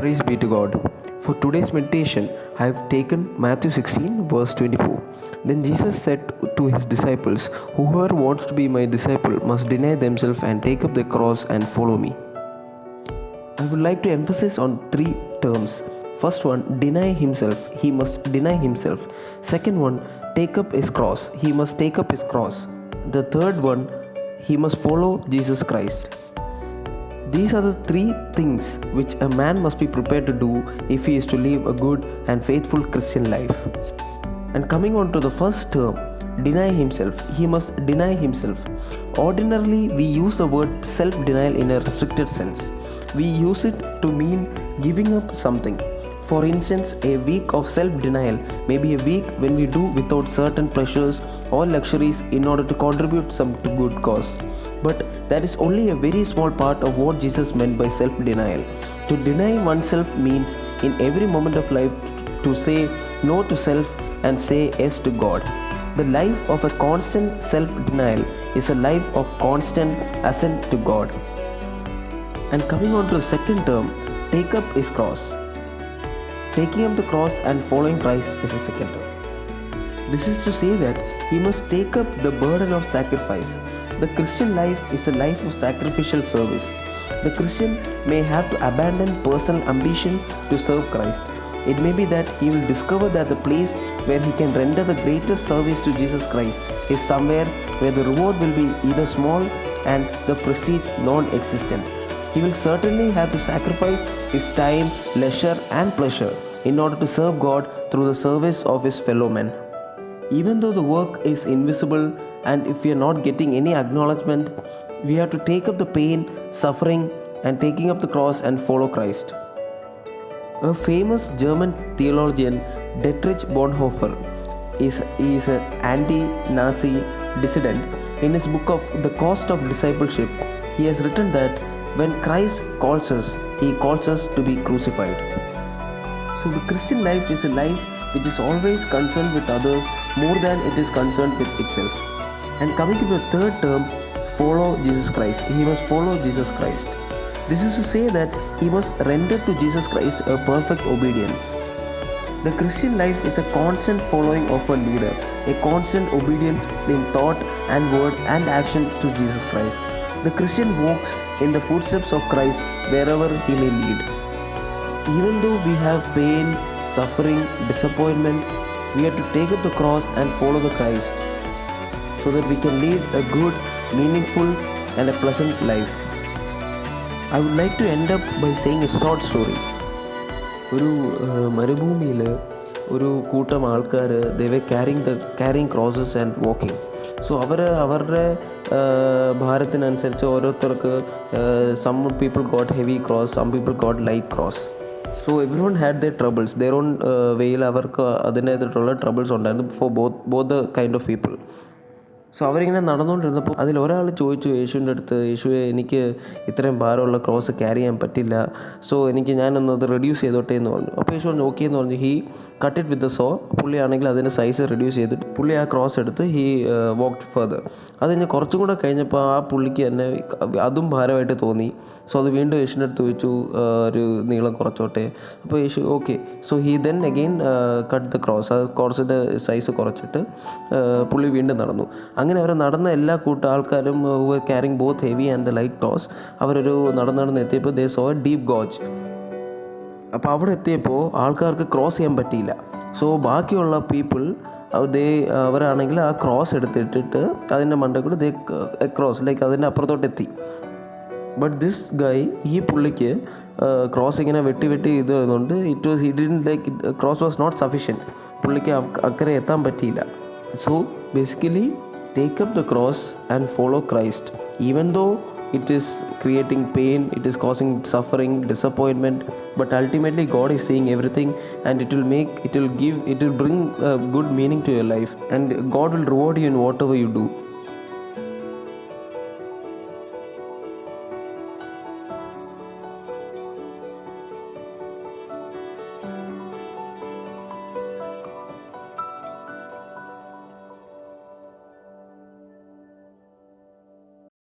Praise be to God. For today's meditation, I have taken Matthew 16, verse 24. Then Jesus said to his disciples, "Whoever wants to be my disciple must deny themselves and take up their cross and follow me." I would like to emphasize on three terms. First one, deny himself. He must deny himself. Second one, take up his cross. He must take up his cross. The third one, he must follow Jesus Christ. These are the three things which a man must be prepared to do if he is to live a good and faithful Christian life. And coming on to the first term, deny himself. He must deny himself. Ordinarily, we use the word self-denial in a restricted sense. We use it to mean giving up something. For instance, a week of self-denial may be a week when we do without certain pleasures or luxuries in order to contribute some to good cause. But that is only a very small part of what Jesus meant by self-denial. To deny oneself means in every moment of life to say no to self and say yes to God. The life of a constant self-denial is a life of constant assent to God. And coming on to the second term, take up his cross. Taking up the cross and following Christ is the second term. This is to say that he must take up the burden of sacrifice. The Christian life is a life of sacrificial service. The Christian may have to abandon personal ambition to serve Christ. It may be that he will discover that the place where he can render the greatest service to Jesus Christ is somewhere where the reward will be either small and the prestige non-existent. He will certainly have to sacrifice his time, leisure and pleasure in order to serve God through the service of his fellow men. Even though the work is invisible and if we are not getting any acknowledgement, we have to take up the pain, suffering and taking up the cross and follow Christ. A famous German theologian, Dietrich Bonhoeffer, is an anti-Nazi dissident. In his book of The Cost of Discipleship, he has written that when Christ calls us, he calls us to be crucified. So the Christian life is a life which is always concerned with others more than it is concerned with itself. And coming to the third term, follow Jesus Christ. He must follow Jesus Christ. This is to say that he must render to Jesus Christ a perfect obedience. The Christian life is a constant following of a leader, a constant obedience in thought and word and action to Jesus Christ. The Christian walks in the footsteps of Christ wherever he may lead. Even though we have pain, suffering, disappointment, we have to take up the cross and follow the Christ so that we can lead a good, meaningful and a pleasant life. I would like to end up by saying a short story. ഒരു മരുഭൂമിയിൽ ഒരു കൂട്ടം ആൾക്കാർ they were carrying crosses and walking. So അവരുടെ ഭാരത്തിനനുസരിച്ച് ഓരോരുത്തർക്ക് some people got heavy cross, some people got light cross. So everyone had their troubles, their own വേയിൽ അവർക്ക് അതിൻ്റേതായിട്ടുള്ള ട്രബിൾസ് ഉണ്ടായിരുന്നു for both the kind of people. So അവരിങ്ങനെ നടന്നുകൊണ്ടിരുന്നപ്പോൾ അതിലൊരാൾ ചോദിച്ചു യേശുവിൻ്റെ അടുത്ത്, യേശുവെ എനിക്ക് ഇത്രയും ഭാരമുള്ള ക്രോസ് ക്യാരി ചെയ്യാൻ പറ്റില്ല, സോ ഞാനൊന്ന് അത് റെഡ്യൂസ് ചെയ്തോട്ടെ എന്ന് പറഞ്ഞു. അപ്പോൾ യേശു ഓക്കെ എന്ന് പറഞ്ഞു. He cut it with the saw. പുള്ളിയാണെങ്കിൽ അതിൻ്റെ സൈസ് റെഡ്യൂസ് ചെയ്തിട്ട് പുള്ളി ആ ക്രോസ് എടുത്ത് ഹീ വാക്ക്ഡ് ഫർദർ. അത് കഴിഞ്ഞ് കുറച്ചും കൂടെ കഴിഞ്ഞപ്പോൾ ആ പുള്ളിക്ക് തന്നെ അതും ഭാരമായിട്ട് തോന്നി. സോ അത് വീണ്ടും യേശുവിൻ്റെ അടുത്ത് ചോദിച്ചു ഒരു നീളം കുറച്ചോട്ടെ. അപ്പോൾ Yeshu okay. So he then again cut the cross. ആ ക്രോസിൻ്റെ സൈസ് കുറച്ചിട്ട് പുള്ളി വീണ്ടും നടന്നു. അങ്ങനെ അവർ നടന്ന എല്ലാ ആൾക്കാരും carrying both heavy and the light cross അവരൊരു നടന്ന് എത്തിയപ്പോൾ ദേ സോ എ ഡീപ്പ് ഗോജ്. അപ്പോൾ അവിടെ എത്തിയപ്പോൾ ആൾക്കാർക്ക് ക്രോസ് ചെയ്യാൻ പറ്റിയില്ല. സോ ബാക്കിയുള്ള പീപ്പിൾ അവരാണെങ്കിൽ ആ ക്രോസ് എടുത്തിട്ടിട്ട് അതിൻ്റെ മണ്ടയിൽ കൂടെ ക്രോസ് ലൈക്ക് അതിൻ്റെ അപ്പുറത്തോട്ട് എത്തി. ബട്ട് ദിസ് ഗൈ ഈ പുള്ളിക്ക് ക്രോസ് ഇങ്ങനെ വെട്ടി ഇത് ചെയ്യുന്നുണ്ട്. He didn't like cross was not sufficient. പുള്ളിക്ക് അക്കരെ എത്താൻ പറ്റിയില്ല. So basically take up the cross and follow Christ. Even though it is creating pain, it is causing suffering, disappointment, but ultimately God is seeing everything and it will bring good meaning to your life and God will reward you in whatever you do.